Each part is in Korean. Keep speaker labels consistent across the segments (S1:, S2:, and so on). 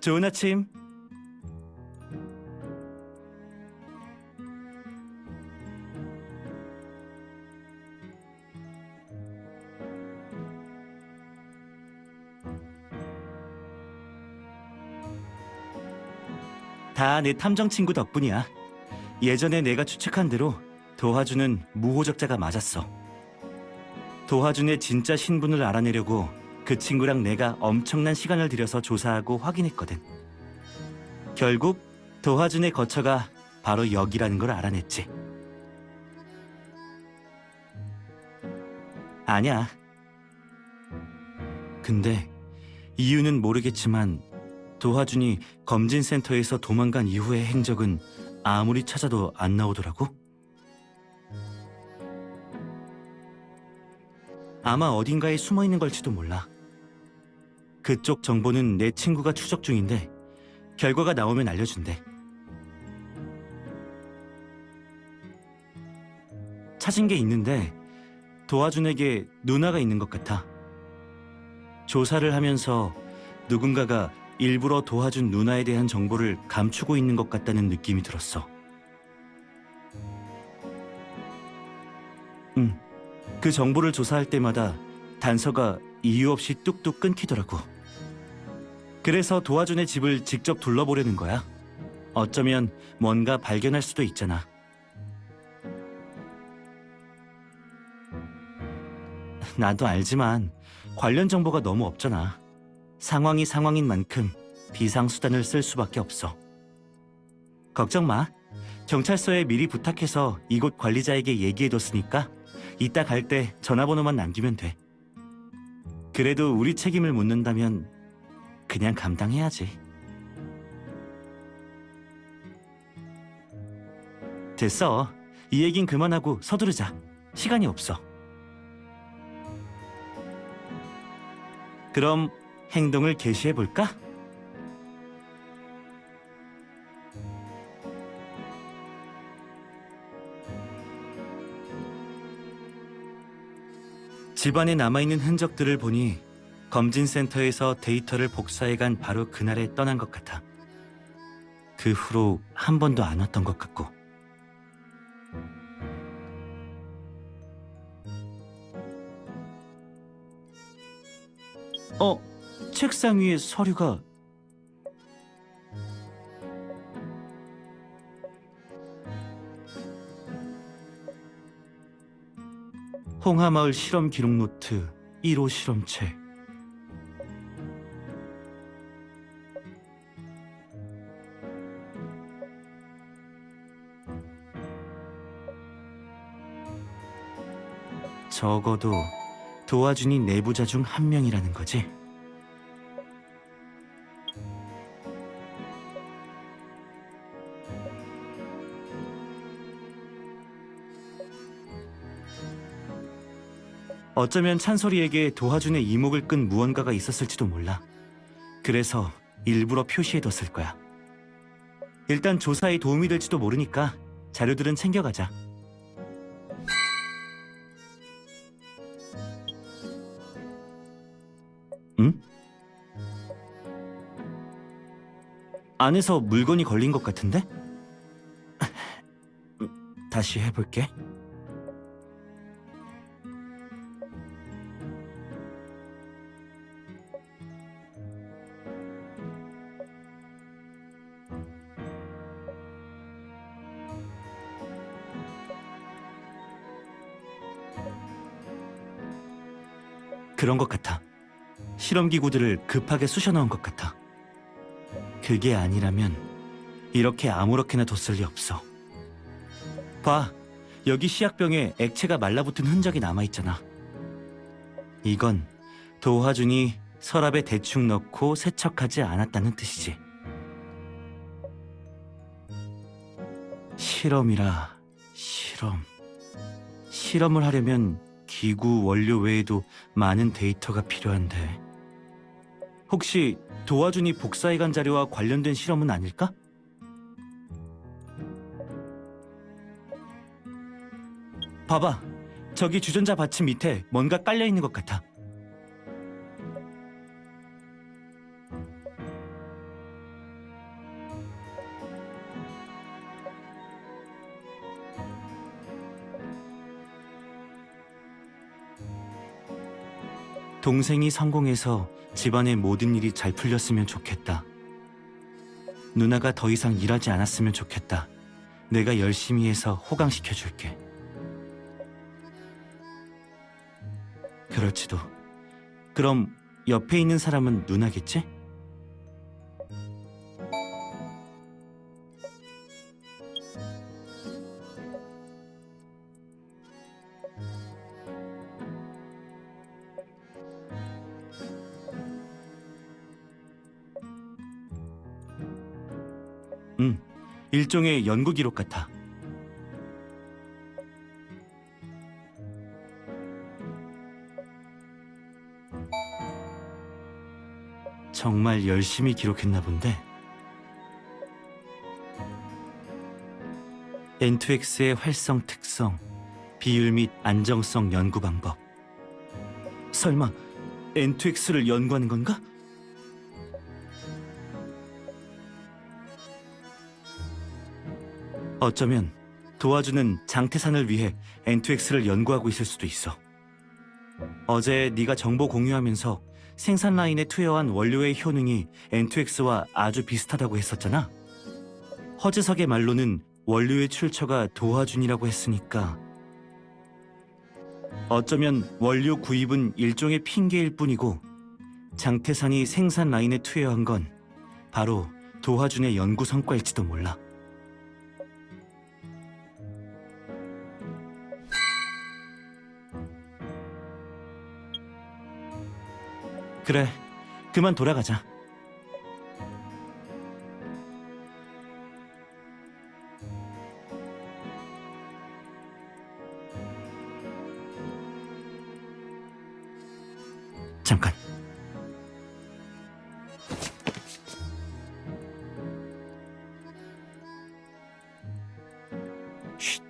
S1: 좋은 아침. 다 내 탐정 친구 덕분이야. 예전에 내가 추측한 대로 도화준은 무호적자가 맞았어. 도화준의 진짜 신분을 알아내려고 그 친구랑 내가 엄청난 시간을 들여서 조사하고 확인했거든. 결국 도화준의 거처가 바로 여기라는 걸 알아냈지. 아니야. 근데 이유는 모르겠지만 도화준이 검진센터에서 도망간 이후의 행적은 아무리 찾아도 안 나오더라고. 아마 어딘가에 숨어 있는 걸지도 몰라. 그쪽 정보는 내 친구가 추적 중인데 결과가 나오면 알려준대. 찾은 게 있는데 도화준에게 누나가 있는 것 같아. 조사를 하면서 누군가가 일부러 도화준 누나에 대한 정보를 감추고 있는 것 같다는 느낌이 들었어. 그 정보를 조사할 때마다 단서가 이유 없이 뚝뚝 끊기더라고. 그래서 도화준의 집을 직접 둘러보려는 거야. 어쩌면 뭔가 발견할 수도 있잖아. 나도 알지만 관련 정보가 너무 없잖아. 상황이 상황인 만큼 비상수단을 쓸 수밖에 없어. 걱정 마. 경찰서에 미리 부탁해서 이곳 관리자에게 얘기해뒀으니까 이따 갈 때 전화번호만 남기면 돼. 그래도 우리 책임을 묻는다면 그냥 감당해야지. 됐어. 이 얘긴 그만하고 서두르자. 시간이 없어. 그럼 행동을 개시해볼까? 집안에 남아있는 흔적들을 보니 검진센터에서 데이터를 복사해간 바로 그날에 떠난 것 같아. 그 후로 한 번도 안 왔던 것 같고. 책상 위에 서류가. 홍하마을 실험 기록 노트 1호 실험체. 적어도 도와준이 내부자 중 한 명이라는 거지. 어쩌면 찬솔이에게 도화준의 이목을 끈 무언가가 있었을지도 몰라. 그래서 일부러 표시해뒀을 거야. 일단 조사에 도움이 될지도 모르니까 자료들은 챙겨가자. 응? 안에서 물건이 걸린 것 같은데? 다시 해볼게. 그런 것 같아. 실험기구들을 급하게 쑤셔넣은 것 같아. 그게 아니라면 이렇게 아무렇게나 뒀을 리 없어. 봐, 여기 시약병에 액체가 말라붙은 흔적이 남아있잖아. 이건 도화준이 서랍에 대충 넣고 세척하지 않았다는 뜻이지. 실험이라 실험. 실험을 하려면 기구 원료 외에도 많은 데이터가 필요한데 혹시 도와준이 복사해간 자료와 관련된 실험은 아닐까? 봐봐, 저기 주전자 받침 밑에 뭔가 깔려 있는 것 같아. 동생이 성공해서 집안의 모든 일이 잘 풀렸으면 좋겠다. 누나가 더 이상 일하지 않았으면 좋겠다. 내가 열심히 해서 호강시켜줄게. 그럴지도. 그럼 옆에 있는 사람은 누나겠지? 일종의 연구 기록 같아. 정말 열심히 기록했나 본데. N2X의 활성 특성, 비율 및 안정성 연구 방법. 설마 N2X를 연구하는 건가? 어쩌면 도와주는 장태산을 위해 N2X를 연구하고 있을 수도 있어. 어제 네가 정보 공유하면서 생산 라인에 투여한 원료의 효능이 N2X와 아주 비슷하다고 했었잖아. 허재석의 말로는 원료의 출처가 도화준이라고 했으니까 어쩌면 원료 구입은 일종의 핑계일 뿐이고 장태산이 생산 라인에 투여한 건 바로 도화준의 연구 성과일지도 몰라. 그래, 그만 돌아가자. 잠깐. 쉿,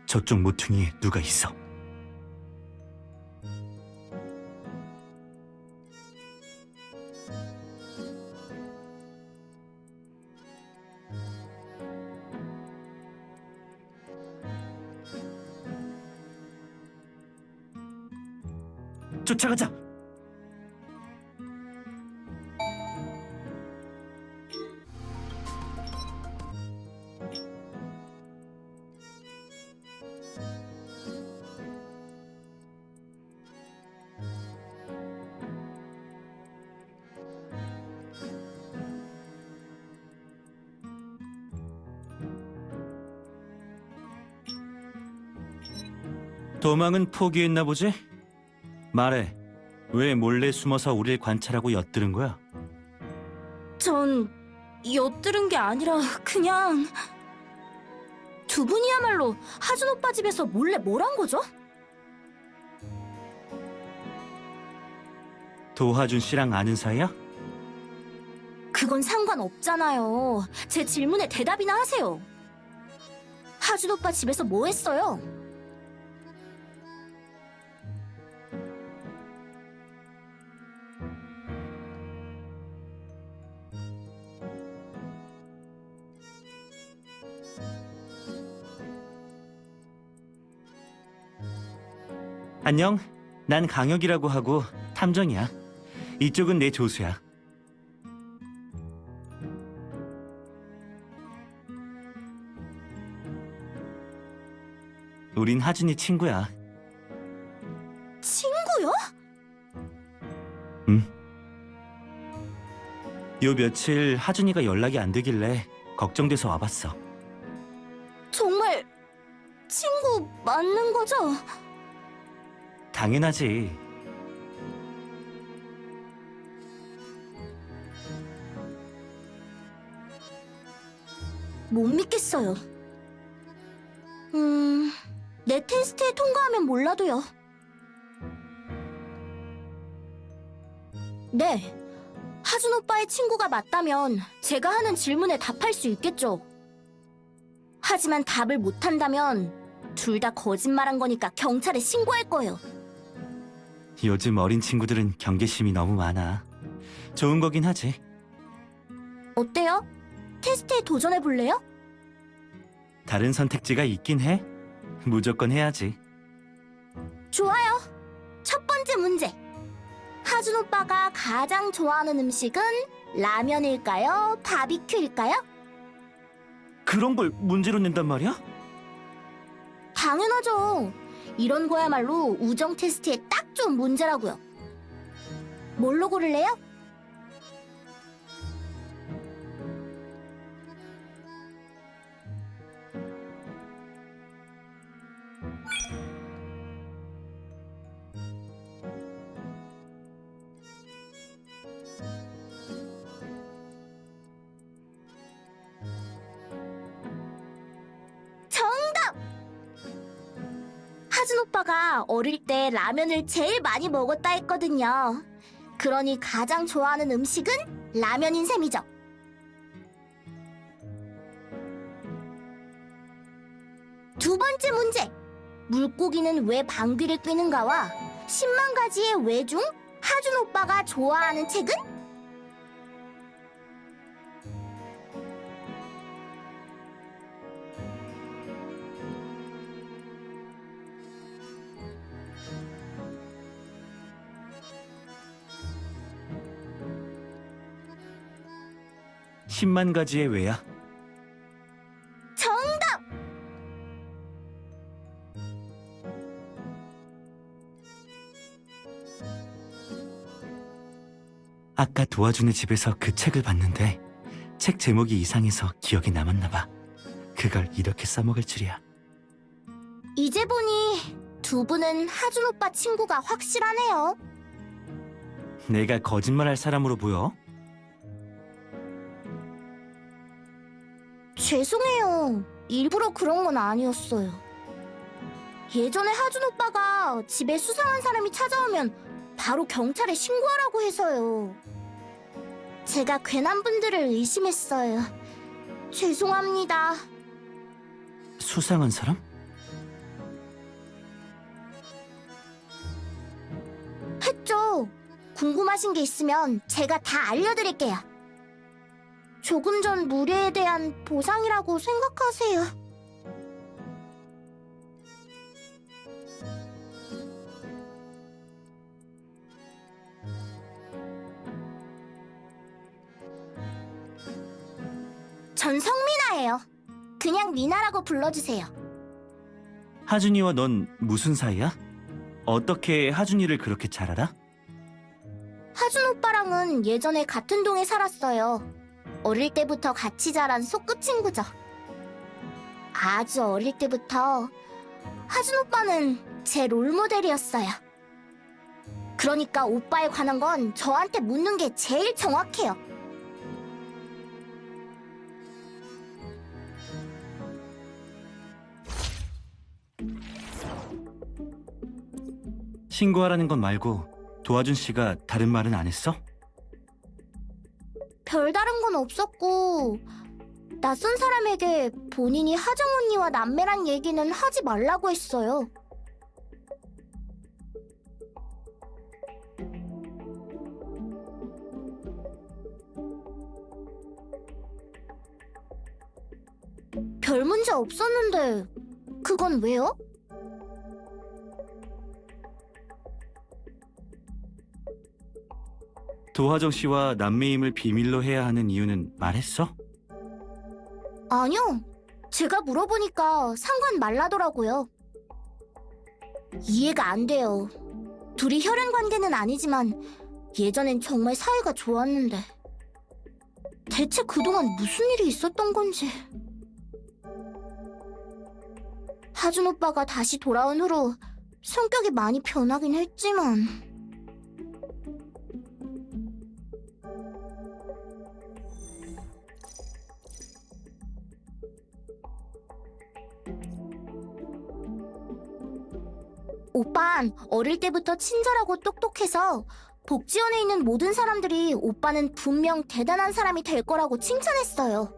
S1: 저쪽 모퉁이에 누가 있어. 쫓아가자. 도망은 포기했나 보지? 말해, 왜 몰래 숨어서 우릴 관찰하고 엿들은 거야?
S2: 전 엿들은 게 아니라 그냥 두 분이야말로 하준 오빠 집에서 몰래 뭘 한 거죠?
S1: 도하준 씨랑 아는 사이야?
S2: 그건 상관없잖아요. 제 질문에 대답이나 하세요. 하준 오빠 집에서 뭐 했어요?
S1: 안녕, 난 강혁이라고 하고 탐정이야. 이쪽은 내 조수야. 우린 하준이 친구야.
S2: 친구요?
S1: 응. 요 며칠 하준이가 연락이 안 되길래 걱정돼서 와봤어.
S2: 정말 친구 맞는 거죠?
S1: 당연하지.
S2: 못 믿겠어요. 내 테스트에 통과하면 몰라도요. 네, 하준 오빠의 친구가 맞다면 제가 하는 질문에 답할 수 있겠죠. 하지만 답을 못한다면 둘 다 거짓말한 거니까 경찰에 신고할 거예요.
S1: 요즘 어린 친구들은 경계심이 너무 많아. 좋은 거긴 하지.
S2: 어때요? 테스트에 도전해 볼래요?
S1: 다른 선택지가 있긴 해. 무조건 해야지.
S2: 좋아요. 첫 번째 문제. 하준 오빠가 가장 좋아하는 음식은 라면일까요? 바비큐일까요?
S1: 그런 걸 문제로 낸단 말이야?
S2: 당연하죠. 이런 거야말로 우정 테스트에 딱 좋은 문제라고요. 뭘로 고를래요? 정답! 하준 오빠가 어릴 때 라면을 제일 많이 먹었다 했거든요. 그러니 가장 좋아하는 음식은 라면인 셈이죠. 두 번째 문제. 물고기는 왜 방귀를 뀌는가와 10만 가지의 왜 중 하준 오빠가 좋아하는 책은?
S1: 십만 가지의 왜야.
S2: 정답!
S1: 아까 도와주는 집에서 그 책을 봤는데 책 제목이 이상해서 기억에 남았나 봐. 그걸 이렇게 써먹을 줄이야.
S2: 이제 보니 두 분은 하준 오빠 친구가 확실하네요.
S1: 내가 거짓말할 사람으로 보여?
S2: 죄송해요. 일부러 그런 건 아니었어요. 예전에 하준 오빠가 집에 수상한 사람이 찾아오면 바로 경찰에 신고하라고 해서요. 제가 괜한 분들을 의심했어요. 죄송합니다.
S1: 수상한 사람?
S2: 했죠. 궁금하신 게 있으면 제가 다 알려드릴게요. 조금 전 무례에 대한 보상이라고 생각하세요. 전 성민아예요. 그냥 미나라고 불러주세요.
S1: 하준이와 넌 무슨 사이야? 어떻게 하준이를 그렇게 잘 알아?
S2: 하준 오빠랑은 예전에 같은 동에 살았어요. 어릴 때부터 같이 자란 소꿉 친구죠. 아주 어릴 때부터 하준 오빠는 제 롤모델이었어요. 그러니까 오빠에 관한 건 저한테 묻는 게 제일 정확해요.
S1: 신고하라는 건 말고 도와준 씨가 다른 말은 안 했어?
S2: 별다른 건 없었고 낯선 사람에게 본인이 하정 언니와 남매란 얘기는 하지 말라고 했어요. 별 문제 없었는데 그건 왜요?
S1: 도화정 씨와 남매임을 비밀로 해야 하는 이유는 말했어?
S2: 아니요. 제가 물어보니까 상관 말라더라고요. 이해가 안 돼요. 둘이 혈연 관계는 아니지만 예전엔 정말 사이가 좋았는데 대체 그동안 무슨 일이 있었던 건지. 하준 오빠가 다시 돌아온 후로 성격이 많이 변하긴 했지만 오빤 어릴 때부터 친절하고 똑똑해서 복지원에 있는 모든 사람들이 오빠는 분명 대단한 사람이 될 거라고 칭찬했어요.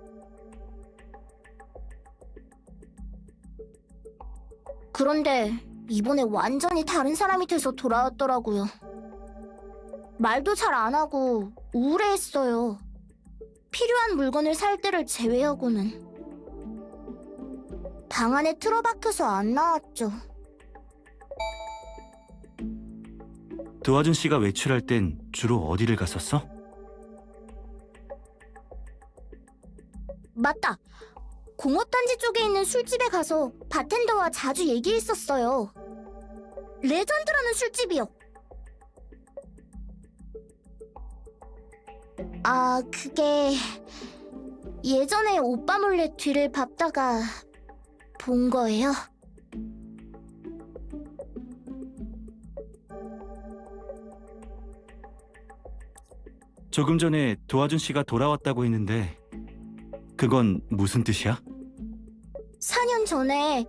S2: 그런데 이번에 완전히 다른 사람이 돼서 돌아왔더라고요. 말도 잘 안 하고 우울해했어요. 필요한 물건을 살 때를 제외하고는. 방 안에 틀어박혀서 안 나왔죠.
S1: 도와준 씨가 외출할 땐 주로 어디를 갔었어?
S2: 맞다. 공업단지 쪽에 있는 술집에 가서 바텐더와 자주 얘기했었어요. 레전드라는 술집이요. 아, 그게 예전에 오빠 몰래 뒤를 밟다가 본 거예요.
S1: 조금 전에 도와준 씨가 돌아왔다고 했는데 그건 무슨 뜻이야?
S2: 4년 전에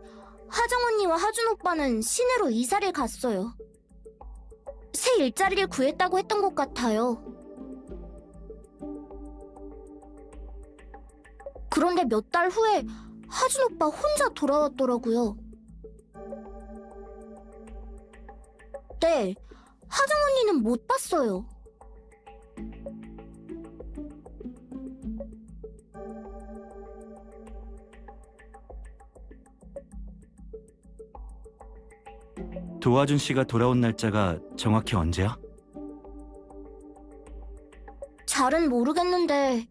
S2: 하정 언니와 하준 오빠는 시내로 이사를 갔어요. 새 일자리를 구했다고 했던 것 같아요. 그런데 몇 달 후에 하준 오빠 혼자 돌아왔더라고요. 네, 하정 언니는 못 봤어요.
S1: 도와준 씨가 돌아온 날짜가 정확히 언제야?
S2: 잘은 모르겠는데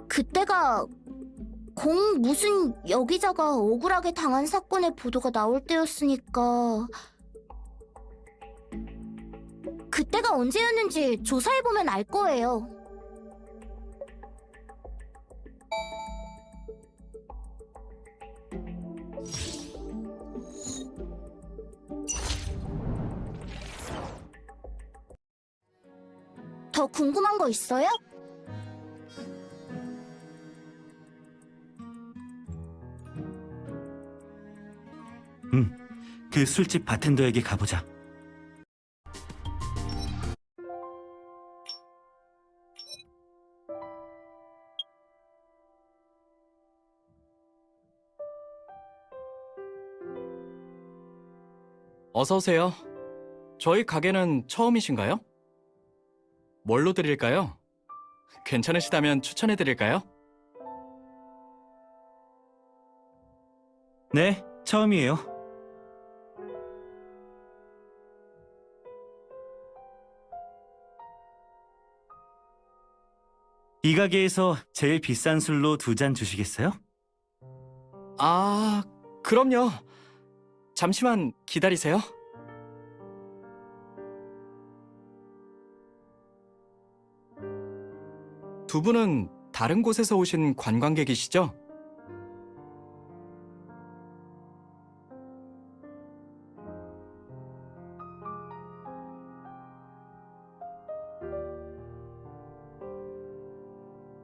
S2: 그때가 무슨 여기자가 억울하게 당한 사건의 보도가 나올 때였으니까 그때가 언제였는지 조사해보면 알 거예요. 더 궁금한 거 있어요?
S1: 그 술집 바텐더에게 가보자.
S3: 어서 오세요. 저희 가게는 처음이신가요? 뭘로 드릴까요? 괜찮으시다면 추천해 드릴까요?
S1: 네, 처음이에요. 이 가게에서 제일 비싼 술로 2잔 주시겠어요?
S3: 아, 그럼요. 잠시만 기다리세요. 두 분은 다른 곳에서 오신 관광객이시죠?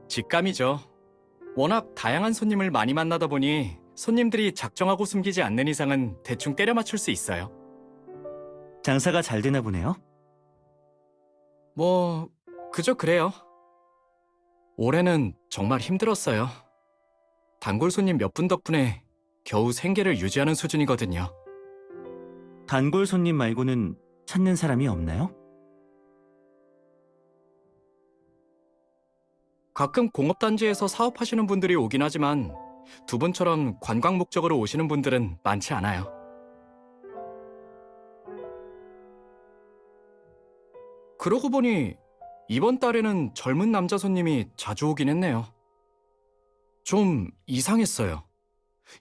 S3: 직감이죠. 워낙 다양한 손님을 많이 만나다 보니 손님들이 작정하고 숨기지 않는 이상은 대충 때려 맞출 수 있어요.
S1: 장사가 잘 되나 보네요.
S3: 뭐, 그저 그래요. 올해는 정말 힘들었어요. 단골 손님 몇 분 덕분에 겨우 생계를 유지하는 수준이거든요.
S1: 단골 손님 말고는 찾는 사람이 없나요?
S3: 가끔 공업단지에서 사업하시는 분들이 오긴 하지만 두 분처럼 관광 목적으로 오시는 분들은 많지 않아요. 그러고 보니 이번 달에는 젊은 남자 손님이 자주 오긴 했네요. 좀 이상했어요.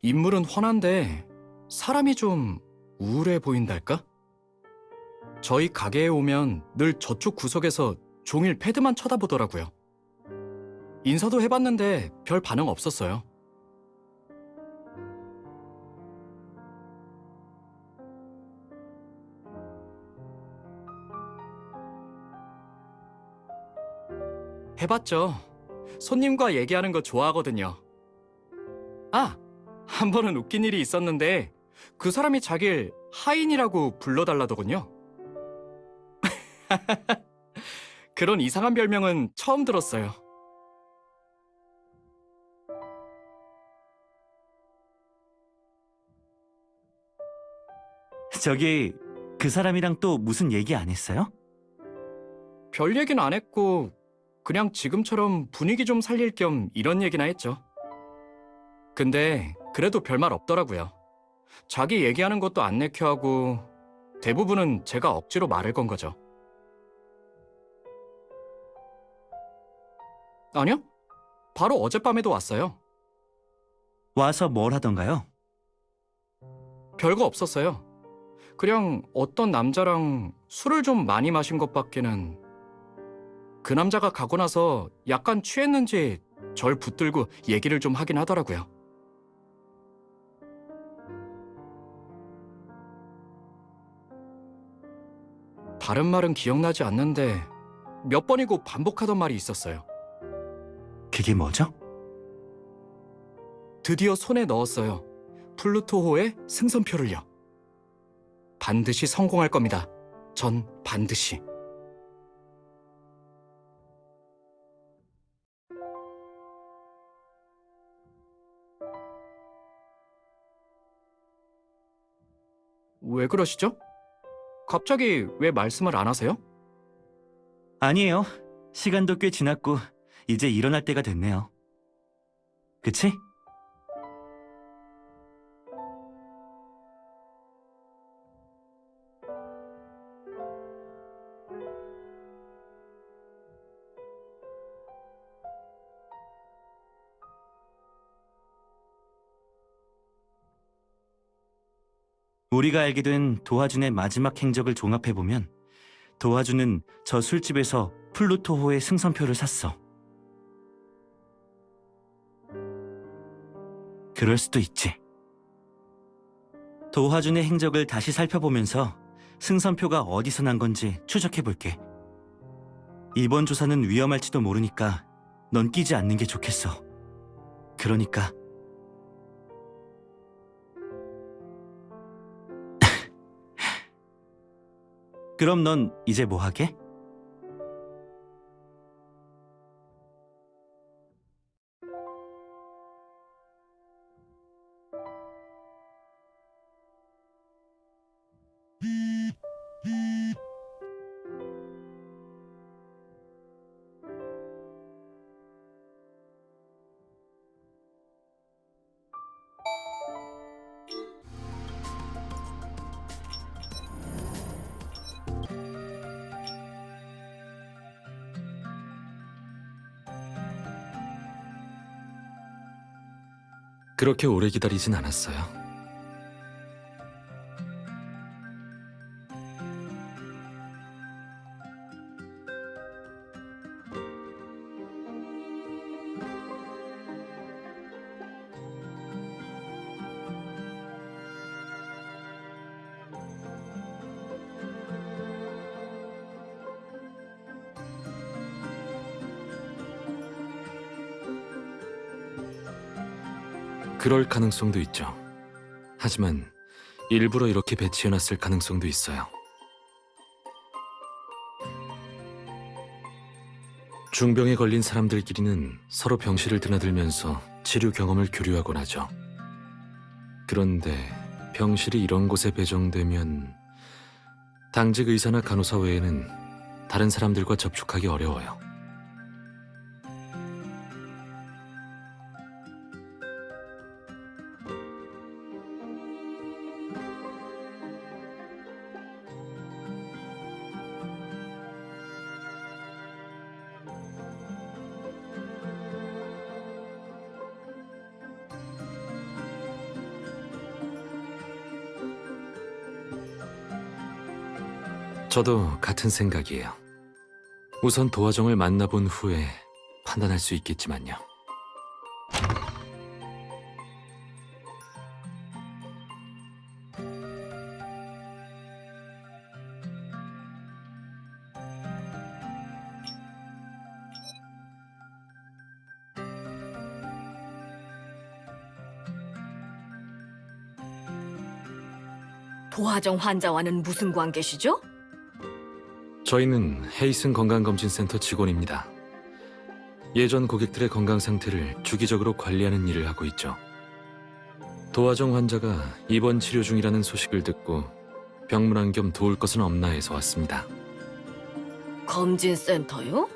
S3: 인물은 훤한데 사람이 좀 우울해 보인달까? 저희 가게에 오면 늘 저쪽 구석에서 종일 패드만 쳐다보더라고요. 인사도 해봤는데 별 반응 없었어요. 해봤죠. 손님과 얘기하는 거 좋아하거든요. 아, 한 번은 웃긴 일이 있었는데 그 사람이 자길 하인이라고 불러달라더군요. 그런 이상한 별명은 처음 들었어요.
S1: 저기 그 사람이랑 또 무슨 얘기 안 했어요?
S3: 별 얘기는 안 했고 그냥 지금처럼 분위기 좀 살릴 겸 이런 얘기나 했죠. 근데 그래도 별말 없더라고요. 자기 얘기하는 것도 안 내켜하고 대부분은 제가 억지로 말을 건 거죠. 아니요. 바로 어젯밤에도 왔어요.
S1: 와서 뭘 하던가요?
S3: 별거 없었어요. 그냥 어떤 남자랑 술을 좀 많이 마신 것밖에는. 그 남자가 가고 나서 약간 취했는지 절 붙들고 얘기를 좀 하긴 하더라고요. 다른 말은 기억나지 않는데 몇 번이고 반복하던 말이 있었어요.
S1: 그게 뭐죠?
S3: 드디어 손에 넣었어요. 플루토호의 승선표를요. 반드시 성공할 겁니다. 전 반드시. 왜 그러시죠? 갑자기 왜 말씀을 안 하세요?
S1: 아니에요. 시간도 꽤 지났고 이제 일어날 때가 됐네요. 그치? 우리가 알게 된 도화준의 마지막 행적을 종합해보면 도화준은 저 술집에서 플루토호의 승선표를 샀어. 그럴 수도 있지. 도화준의 행적을 다시 살펴보면서 승선표가 어디서 난 건지 추적해볼게. 이번 조사는 위험할지도 모르니까 넌 끼지 않는 게 좋겠어. 그러니까 그럼 넌 이제 뭐 하게?
S4: 그렇게 오래 기다리진 않았어요. 그럴 가능성도 있죠. 하지만 일부러 이렇게 배치해놨을 가능성도 있어요. 중병에 걸린 사람들끼리는 서로 병실을 드나들면서 치료 경험을 교류하곤 하죠. 그런데 병실이 이런 곳에 배정되면 당직 의사나 간호사 외에는 다른 사람들과 접촉하기 어려워요. 저도 같은 생각이에요. 우선 도화정을 만나본 후에 판단할 수 있겠지만요.
S5: 도화정 환자와는 무슨 관계시죠?
S4: 저희는 헤이슨 건강검진센터 직원입니다. 예전 고객들의 건강 상태를 주기적으로 관리하는 일을 하고 있죠. 도화정 환자가 입원 치료 중이라는 소식을 듣고 병문안 겸 도울 것은 없나 해서 왔습니다.
S5: 검진센터요?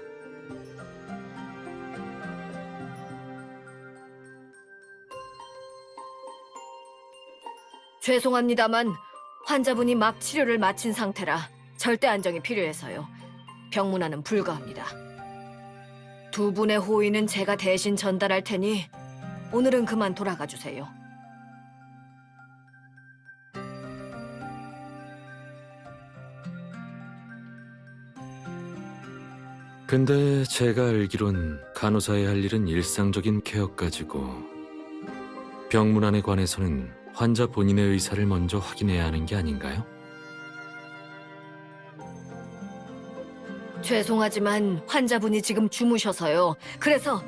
S5: 죄송합니다만 환자분이 막 치료를 마친 상태라 절대 안정이 필요해서요. 병문안은 불가합니다. 두 분의 호의는 제가 대신 전달할 테니 오늘은 그만 돌아가 주세요.
S4: 근데 제가 알기론 간호사의 할 일은 일상적인 케어까지고 병문안에 관해서는 환자 본인의 의사를 먼저 확인해야 하는 게 아닌가요?
S5: 죄송하지만 환자분이 지금 주무셔서요. 그래서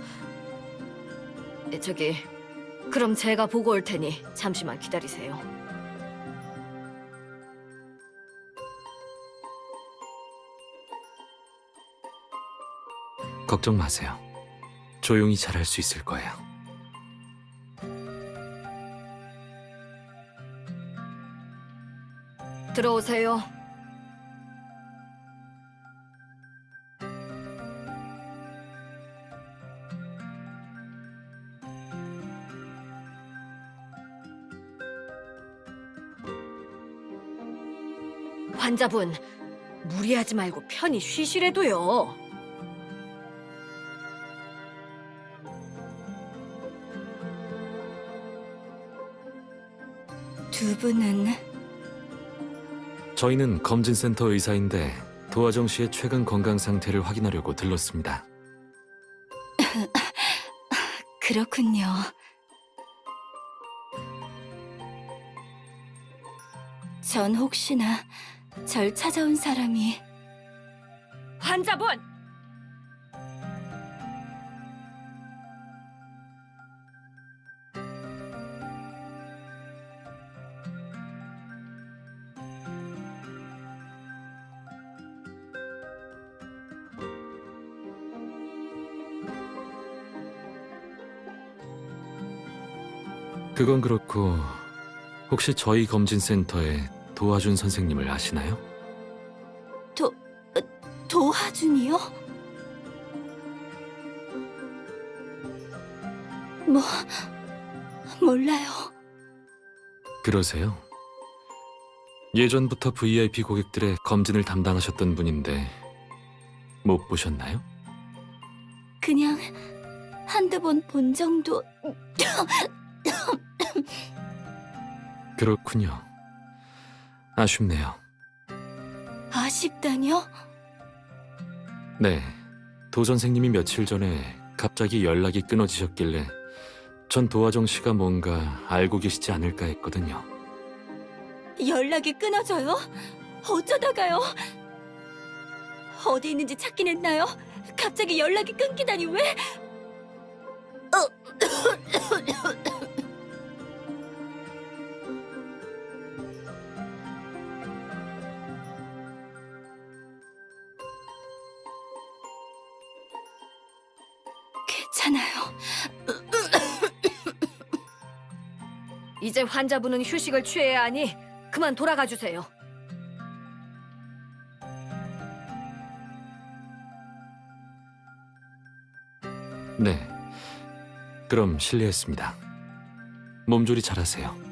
S5: 그럼 제가 보고 올 테니 잠시만 기다리세요.
S4: 걱정 마세요. 조용히 잘할 수 있을 거예요.
S5: 들어오세요. 환자분, 무리하지 말고 편히 쉬시래도요.
S2: 두 분은
S4: 저희는 검진센터 의사인데 도화정 씨의 최근 건강 상태를 확인하려고 들렀습니다.
S2: 그렇군요. 전 혹시나 절 찾아온 사람이
S5: 환자분!
S4: 그건 그렇고 혹시 저희 검진센터에 도와준 선생님을 아시나요?
S2: 도하준이요? 몰라요.
S4: 그러세요? 예전부터 VIP 고객들의 검진을 담당하셨던 분인데 못 보셨나요?
S2: 그냥 한두 번 본 정도.
S4: 그렇군요. 아쉽네요.
S2: 아쉽다뇨?
S4: 네, 도 선생님이 며칠 전에 갑자기 연락이 끊어지셨길래 전 도화정 씨가 뭔가 알고 계시지 않을까 했거든요.
S2: 연락이 끊어져요? 어쩌다가요? 어디 있는지 찾긴 했나요? 갑자기 연락이 끊기다니 왜? 괜찮아요.
S5: 이제 환자분은 휴식을 취해야 하니 그만 돌아가 주세요.
S4: 네, 그럼 실례했습니다. 몸조리 잘하세요.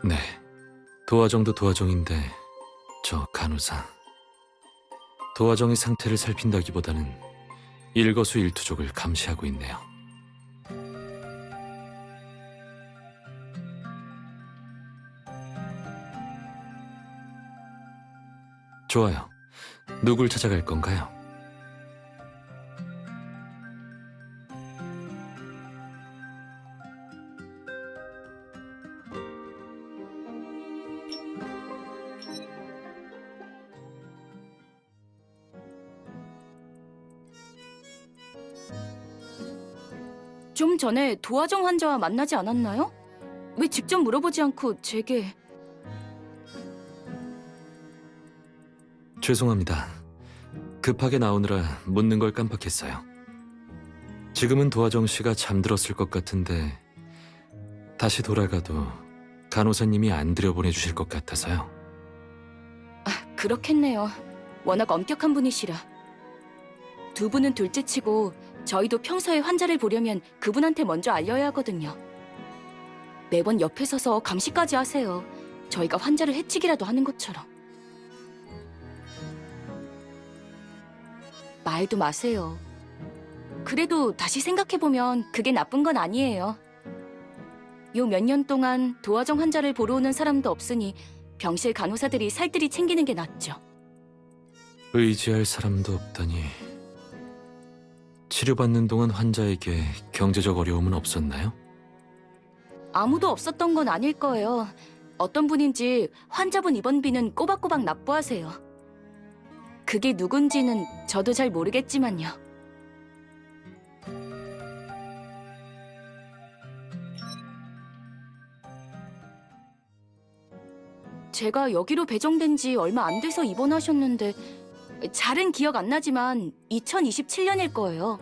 S4: 네, 도화정도 도화정인데 저 간호사. 도화정의 상태를 살핀다기보다는 일거수일투족을 감시하고 있네요. 좋아요. 누굴 찾아갈 건가요?
S6: 좀 전에 도화정 환자와 만나지 않았나요? 왜 직접 물어보지 않고 제게...
S4: 죄송합니다. 급하게 나오느라 묻는 걸 깜빡했어요. 지금은 도화정 씨가 잠들었을 것 같은데 다시 돌아가도 간호사님이 안 들여보내주실 것 같아서요.
S6: 그렇겠네요. 워낙 엄격한 분이시라. 두 분은 둘째치고 저희도 평소에 환자를 보려면 그분한테 먼저 알려야 하거든요. 매번 옆에 서서 감시까지 하세요. 저희가 환자를 해치기라도 하는 것처럼. 말도 마세요. 그래도 다시 생각해보면 그게 나쁜 건 아니에요. 요 몇 년 동안 도화정 환자를 보러 오는 사람도 없으니 병실 간호사들이 살뜰히 챙기는 게 낫죠.
S4: 의지할 사람도 없다니. 치료받는 동안 환자에게 경제적 어려움은 없었나요?
S6: 아무도 없었던 건 아닐 거예요. 어떤 분인지 환자분 입원비는 꼬박꼬박 납부하세요. 그게 누군지는 저도 잘 모르겠지만요. 제가 여기로 배정된 지 얼마 안 돼서 입원하셨는데 잘은 기억 안 나지만 2027년일 거예요.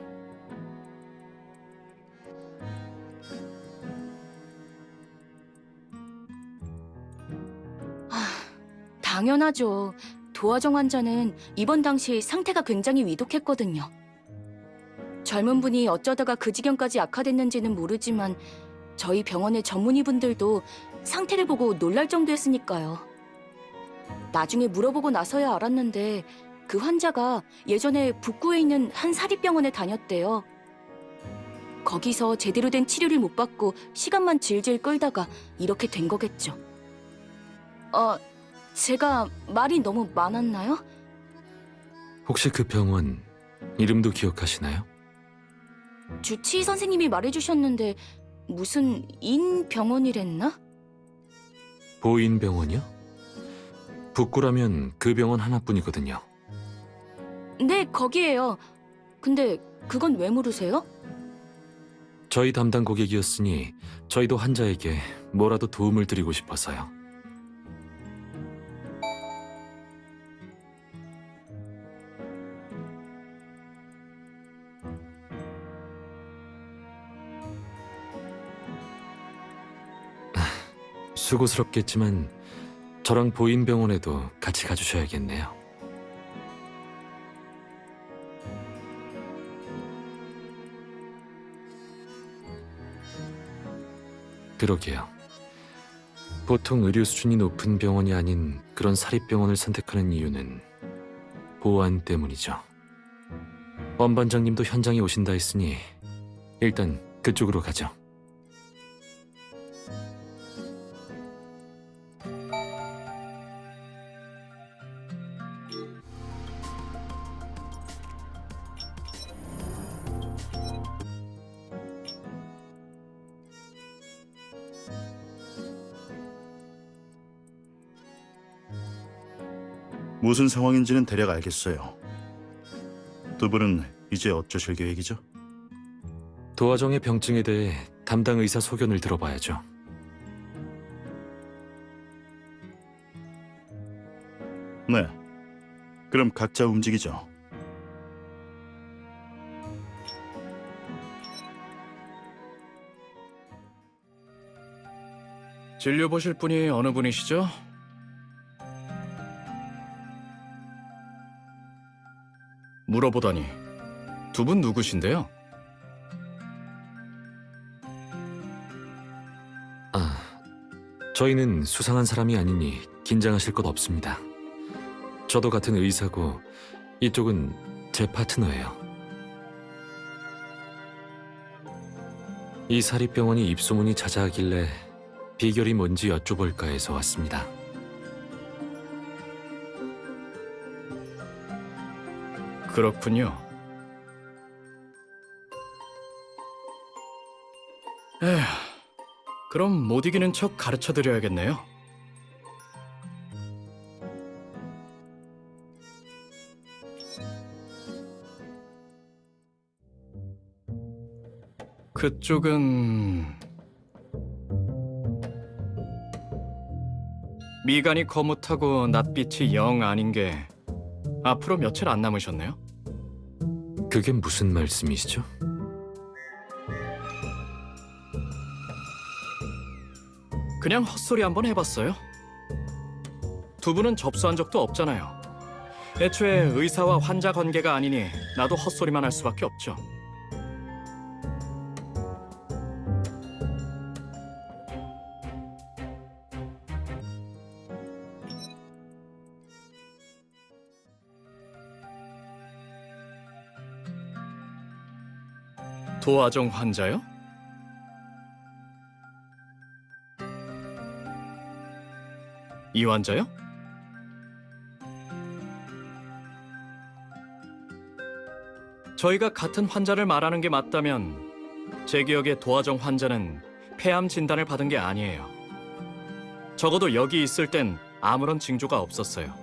S6: 당연하죠. 도화정 환자는 입원 당시 상태가 굉장히 위독했거든요. 젊은 분이 어쩌다가 그 지경까지 악화됐는지는 모르지만 저희 병원의 전문의분들도 상태를 보고 놀랄 정도였으니까요. 나중에 물어보고 나서야 알았는데 그 환자가 예전에 북구에 있는 한 사립병원에 다녔대요. 거기서 제대로 된 치료를 못 받고 시간만 질질 끌다가 이렇게 된 거겠죠. 제가 말이 너무 많았나요?
S4: 혹시 그 병원 이름도 기억하시나요?
S6: 주치의 선생님이 말해주셨는데 무슨 인병원이랬나?
S4: 보인병원이요? 북구라면 그 병원 하나뿐이거든요.
S6: 네, 거기에요. 근데 그건 왜 물으세요?
S4: 저희 담당 고객이었으니 저희도 환자에게 뭐라도 도움을 드리고 싶어서요. 수고스럽겠지만 저랑 보인병원에도 같이 가주셔야겠네요. 그러게요. 보통 의료 수준이 높은 병원이 아닌 그런 사립병원을 선택하는 이유는 보안 때문이죠. 엄 반장님도 현장에 오신다 했으니 일단 그쪽으로 가죠.
S7: 무슨 상황인지는 대략 알겠어요. 두 분은 이제 어쩌실 계획이죠?
S4: 도화정의 병증에 대해 담당 의사 소견을 들어봐야죠.
S7: 네. 그럼 각자 움직이죠.
S3: 진료 보실 분이 어느 분이시죠? 물어보다니 두 분 누구신데요?
S4: 저희는 수상한 사람이 아니니 긴장하실 것 없습니다. 저도 같은 의사고 이쪽은 제 파트너예요. 이 사립병원이 입소문이 자자하길래 비결이 뭔지 여쭤볼까 해서 왔습니다.
S3: 그렇군요. 에휴, 그럼 못 이기는 척 가르쳐드려야겠네요. 그쪽은 미간이 거뭇하고 낯빛이 영 아닌 게 앞으로 며칠 안 남으셨네요.
S4: 그게 무슨 말씀이시죠?
S3: 그냥 헛소리 한번 해봤어요. 두 분은 접수한 적도 없잖아요. 애초에 의사와 환자 관계가 아니니 나도 헛소리만 할 수밖에 없죠. 도화정 환자요? 이 환자요? 저희가 같은 환자를 말하는 게 맞다면 제 기억에 도화정 환자는 폐암 진단을 받은 게 아니에요. 적어도 여기 있을 땐 아무런 징조가 없었어요.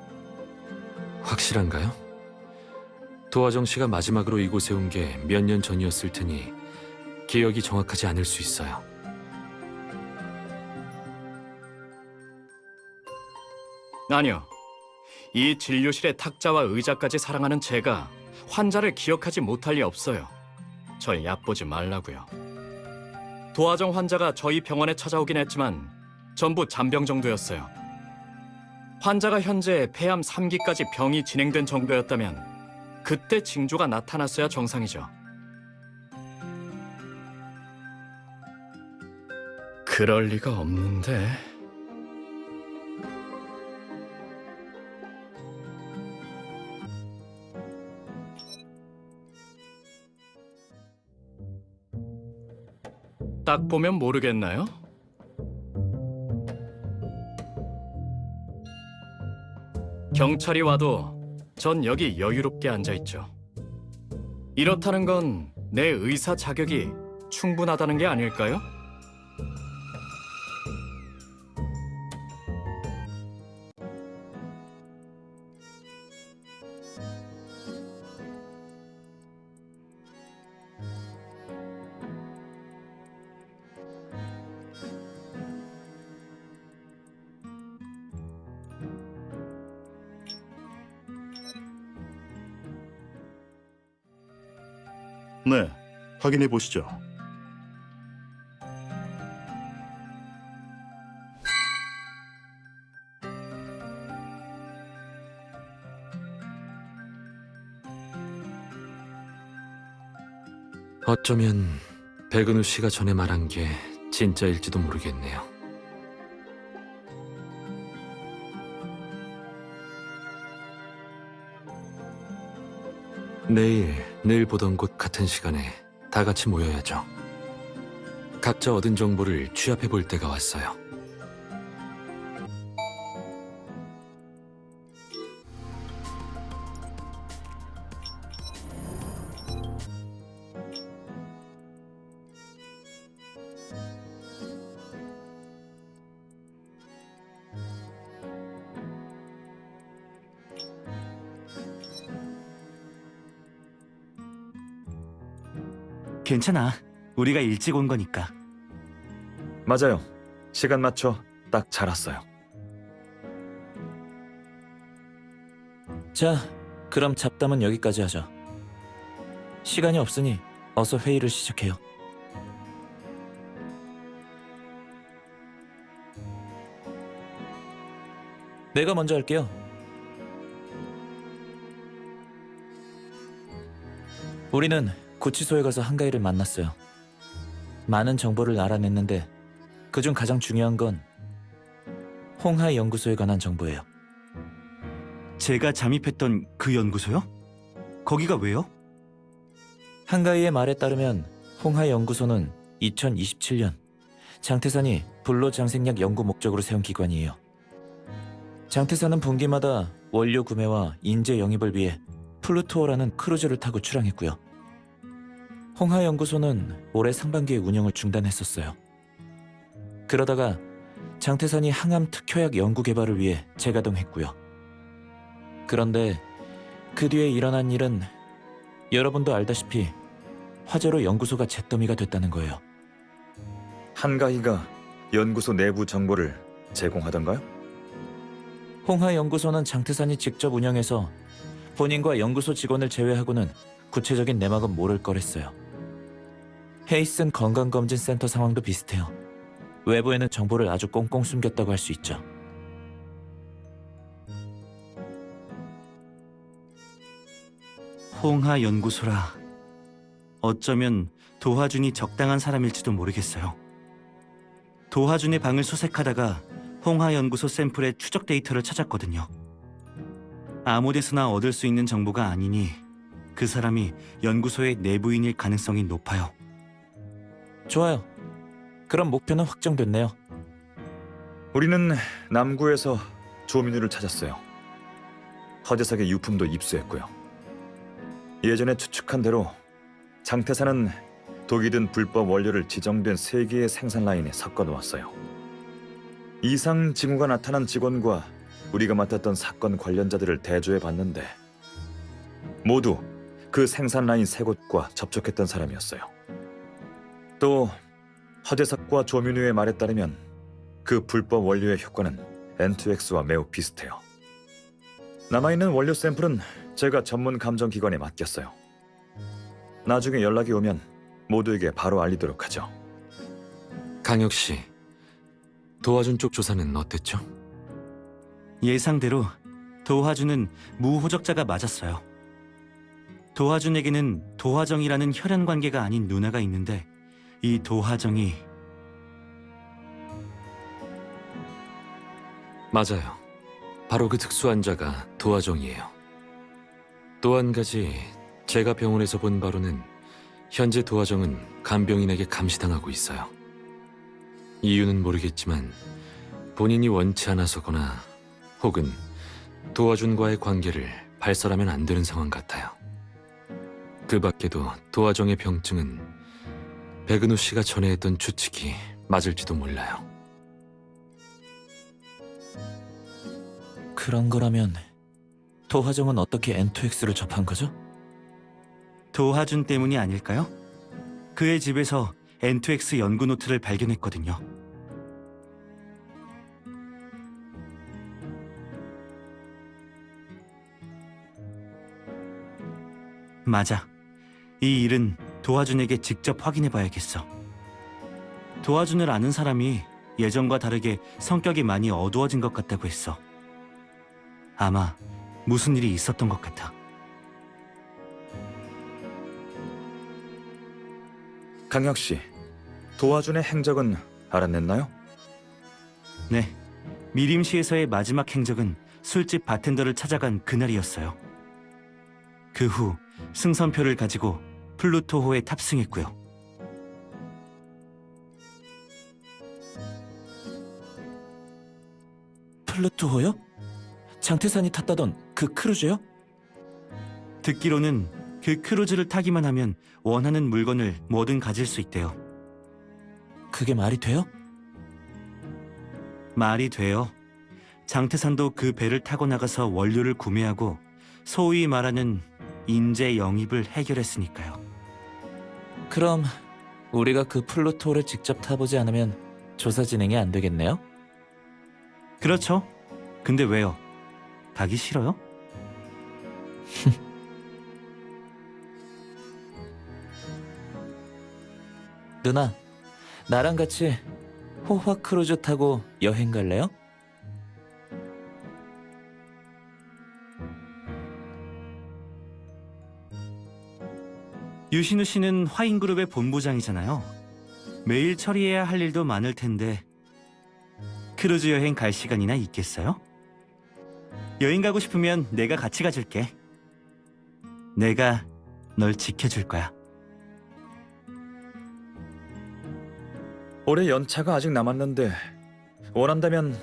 S4: 확실한가요? 도화정 씨가 마지막으로 이곳에 온 게 몇 년 전이었을 테니 기억이 정확하지 않을 수 있어요.
S3: 아니요. 이 진료실의 탁자와 의자까지 사랑하는 제가 환자를 기억하지 못할 리 없어요. 절 얕보지 말라고요. 도화정 환자가 저희 병원에 찾아오긴 했지만 전부 잔병 정도였어요. 환자가 현재 폐암 3기까지 병이 진행된 정도였다면 그때 징조가 나타났어야 정상이죠. 그럴 리가 없는데... 딱 보면 모르겠나요? 경찰이 와도 전 여기 여유롭게 앉아있죠. 이렇다는 건 내 의사 자격이 충분하다는 게 아닐까요?
S7: 네, 확인해 보시죠.
S4: 어쩌면 백은우 씨가 전에 말한 게 진짜일지도 모르겠네요. 내일 보던 곳 같은 시간에 다 같이 모여야죠. 각자 얻은 정보를 취합해 볼 때가 왔어요.
S1: 괜찮아. 우리가 일찍 온 거니까.
S8: 맞아요. 시간 맞춰 딱 잘 왔어요.
S9: 자, 그럼 잡담은 여기까지 하자. 시간이 없으니 어서 회의를 시작해요. 내가 먼저 할게요. 우리는 구치소에 가서 한가희를 만났어요. 많은 정보를 알아냈는데 그중 가장 중요한 건 홍하이 연구소에 관한 정보예요.
S1: 제가 잠입했던 그 연구소요? 거기가 왜요?
S9: 한가희의 말에 따르면 홍하이 연구소는 2027년 장태산이 불로 장생약 연구 목적으로 세운 기관이에요. 장태산은 분기마다 원료 구매와 인재 영입을 위해 플루토어라는 크루즈를 타고 출항했고요. 홍하 연구소는 올해 상반기에 운영을 중단했었어요. 그러다가 장태산이 항암 특효약 연구 개발을 위해 재가동했고요. 그런데 그 뒤에 일어난 일은 여러분도 알다시피 화재로 연구소가 잿더미가 됐다는 거예요.
S8: 한가희가 연구소 내부 정보를 제공하던가요?
S9: 홍하 연구소는 장태산이 직접 운영해서 본인과 연구소 직원을 제외하고는 구체적인 내막은 모를 거랬어요. 헤이슨 건강검진센터 상황도 비슷해요. 외부에는 정보를 아주 꽁꽁 숨겼다고 할 수 있죠.
S1: 홍하 연구소라. 어쩌면 도화준이 적당한 사람일지도 모르겠어요. 도화준의 방을 수색하다가 홍하 연구소 샘플의 추적 데이터를 찾았거든요. 아무 데서나 얻을 수 있는 정보가 아니니 그 사람이 연구소의 내부인일 가능성이 높아요.
S9: 좋아요. 그럼 목표는 확정됐네요.
S8: 우리는 남구에서 조민우를 찾았어요. 허재석의 유품도 입수했고요. 예전에 추측한 대로 장태산은 독이 든 불법 원료를 지정된 3개의 생산 라인에 섞어 놓았어요. 이상 징후가 나타난 직원과 우리가 맡았던 사건 관련자들을 대조해 봤는데 모두 그 생산 라인 3곳과 접촉했던 사람이었어요. 또 허재석과 조민우의 말에 따르면 그 불법 원료의 효과는 N2X와 매우 비슷해요. 남아있는 원료 샘플은 제가 전문 감정기관에 맡겼어요. 나중에 연락이 오면 모두에게 바로 알리도록 하죠.
S4: 강혁 씨, 도와준 쪽 조사는 어땠죠?
S1: 예상대로 도화준은 무호적자가 맞았어요. 도화준에게는 도화정이라는 혈연 관계가 아닌 누나가 있는데 이 도화정이
S4: 맞아요. 바로 그 특수환자가 도화정이에요. 또 한 가지 제가 병원에서 본 바로는 현재 도화정은 간병인에게 감시당하고 있어요. 이유는 모르겠지만 본인이 원치 않아서거나 혹은 도화준과의 관계를 발설하면 안 되는 상황 같아요. 그 밖에도 도화정의 병증은 백은우 씨가 전에 했던 추측이 맞을지도 몰라요.
S9: 그런 거라면 도화정은 어떻게 N2X를 접한 거죠?
S1: 도화준 때문이 아닐까요? 그의 집에서 N2X 연구 노트를 발견했거든요. 맞아. 이 일은 도화준에게 직접 확인해봐야겠어. 도화준을 아는 사람이 예전과 다르게 성격이 많이 어두워진 것 같다고 했어. 아마 무슨 일이 있었던 것 같아.
S8: 강혁 씨, 도화준의 행적은 알아냈나요?
S1: 네. 미림시에서의 마지막 행적은 술집 바텐더를 찾아간 그날이었어요. 그 후 승선표를 가지고 플루토호에 탑승했고요.
S9: 플루토호요? 장태산이 탔다던 그 크루즈요?
S1: 듣기로는 그 크루즈를 타기만 하면 원하는 물건을 뭐든 가질 수 있대요.
S9: 그게 말이 돼요?
S1: 말이 돼요. 장태산도 그 배를 타고 나가서 원료를 구매하고 소위 말하는 인재 영입을 해결했으니까요.
S9: 그럼 우리가 그 플루토를 직접 타보지 않으면 조사 진행이 안 되겠네요?
S1: 그렇죠. 근데 왜요? 가기 싫어요?
S9: 누나, 나랑 같이 호화 크루즈 타고 여행 갈래요?
S1: 유신우 씨는 화인그룹의 본부장이잖아요. 매일 처리해야 할 일도 많을 텐데 크루즈 여행 갈 시간이나 있겠어요? 여행 가고 싶으면 내가 같이 가줄게. 내가 널 지켜줄 거야.
S8: 올해 연차가 아직 남았는데 원한다면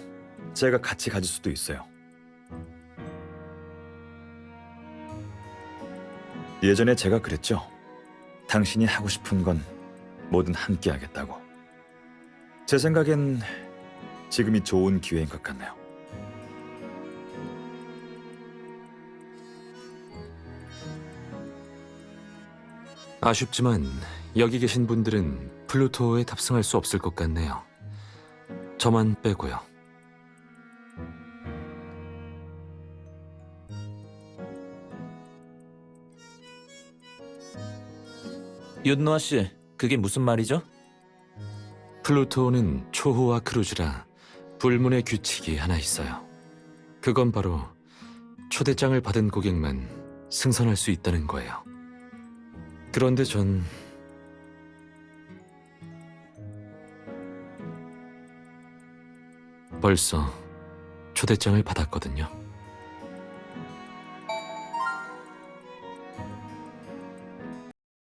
S8: 제가 같이 가질 수도 있어요. 예전에 제가 그랬죠. 당신이 하고 싶은 건 뭐든 함께 하겠다고. 제 생각엔 지금이 좋은 기회인 것 같네요.
S4: 아쉽지만 여기 계신 분들은 플루토에 탑승할 수 없을 것 같네요. 저만 빼고요.
S9: 윤노아 씨, 그게 무슨 말이죠?
S4: 플루토는 초호화 크루즈라 불문의 규칙이 하나 있어요. 그건 바로 초대장을 받은 고객만 승선할 수 있다는 거예요. 그런데 전 벌써 초대장을 받았거든요.